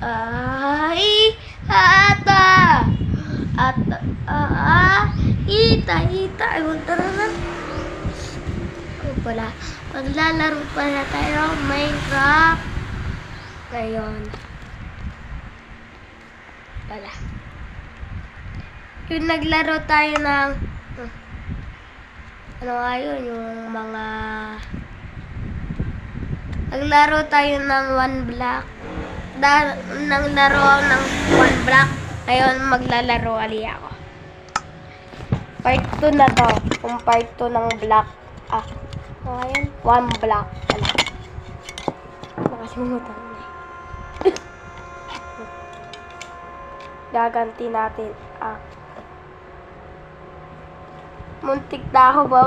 Ay, ata. Ata, ita. Ay, tara na. Ano pala? Maglalaro pala tayo ng Minecraft. Ngayon. Pala. Yung naglaro tayo ng... ano nga yun? Yung mga... naglaro tayo ng one block. Nang laro ng one block. Ngayon maglalaro ali ako. Part 2 na to. Kung part 2 ng block. Ngayon, one block. Nakasimutan na. Gaganti natin. Muntik na ako ba?